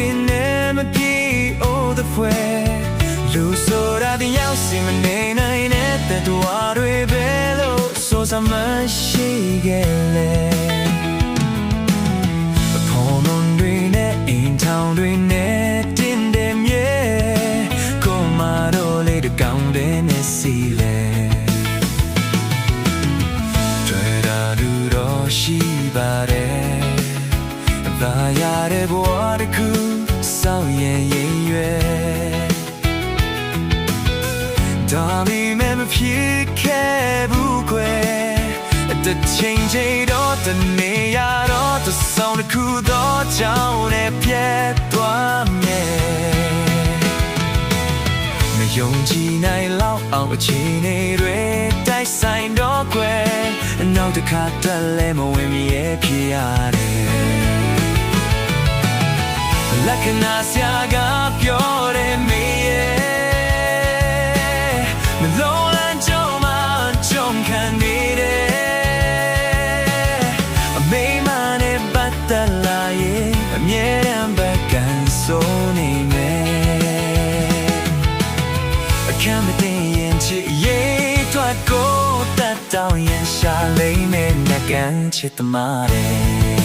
never be all the way လူဆိုတာတရားစီမနေနိုင်တဲ့တော်တွေပဲလို့ဆိုစမရှိခဲ့လေဖုန်းလုံးတွေနဲ့အိမ်ထောင်တွေနဲ့တင်းတယ်မြေကိုမတော်လေးတကောင်းတဲ့နဲ့စီလေတွေ့တာလူတော်ရှိပါတယ်ဘာရတဲ့ဘဝတစ်ခုစောင့်ရင်ရင်ရွယ်ဒါမီမဲ့မဖြစ်ခဲ့ဘူးကွယ်တစ်ချိန်ချိန်တော့တနေရတော့တဆောင်တစ်ခုတော့ကြောင်းနဲ့ပြတ်သွားမယ်မယုံကြည်နိုင်လောက်အောင်အခြေအနေတွေတိုက်ဆိုင်တော့ကွယ်နောက်တစ်ခါတည်းလဲမဝင်မြဲဖြစ်ရတယ်လက္ခဏာစရာကပြောတယ်မေရဲ့မလုံးလမ်းကြောင်းမှာကြုံခံနေတယ်အမေမနဲ့ပတ်သက်လာရင်အမြဲတမ်းပဲကန်ဆိုနေမယ်အခမ်းမတင်ရင်ချစ်ရေးထွက်ကိုတတ်တောင်းရင်ရှာလိမ့်မယ်ငါကန်ချစ်သမားတယ်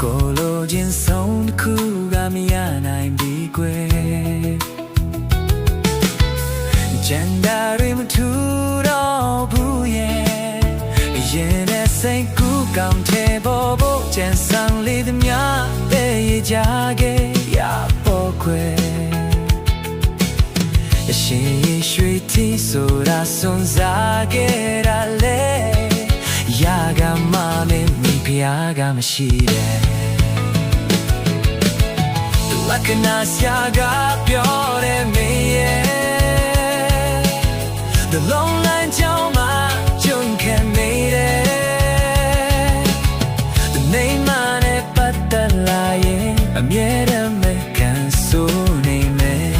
ကိုလိုချင်းဆုံးတစ်ခုကမရနိုင်ပြီကွယ်ကျန်တာတွေမထူတော့ဘူးရဲ့ရင်နဲ့စိတ်ကူးကောင်းတဲ့ဘောဘောကျန်ဆောင်လေးသမျှပဲရကြခဲ့ရပေါ်ကွယ်အရှိရွှေတီဆိုတာစွန်စားခဲ့ရလေရာကမနဲ့မိဖုရားကမရှိတဲ့လက္ခဏာစရာကပြောတယ်မေရဲ့The long line ကြောင်းမှာကြုံခံနေတယ်The name နဲ့ပတ်သက်လာရင်အမြဲတမ်းပဲကန်ဆိုနေမယ်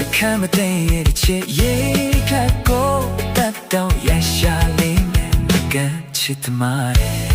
အခမ်းမသိရဲ့ချစ်ရေးခတ်ကိုတတ်တောင်းရရှာလိမ့်မယ်ကန်ချစ်သမား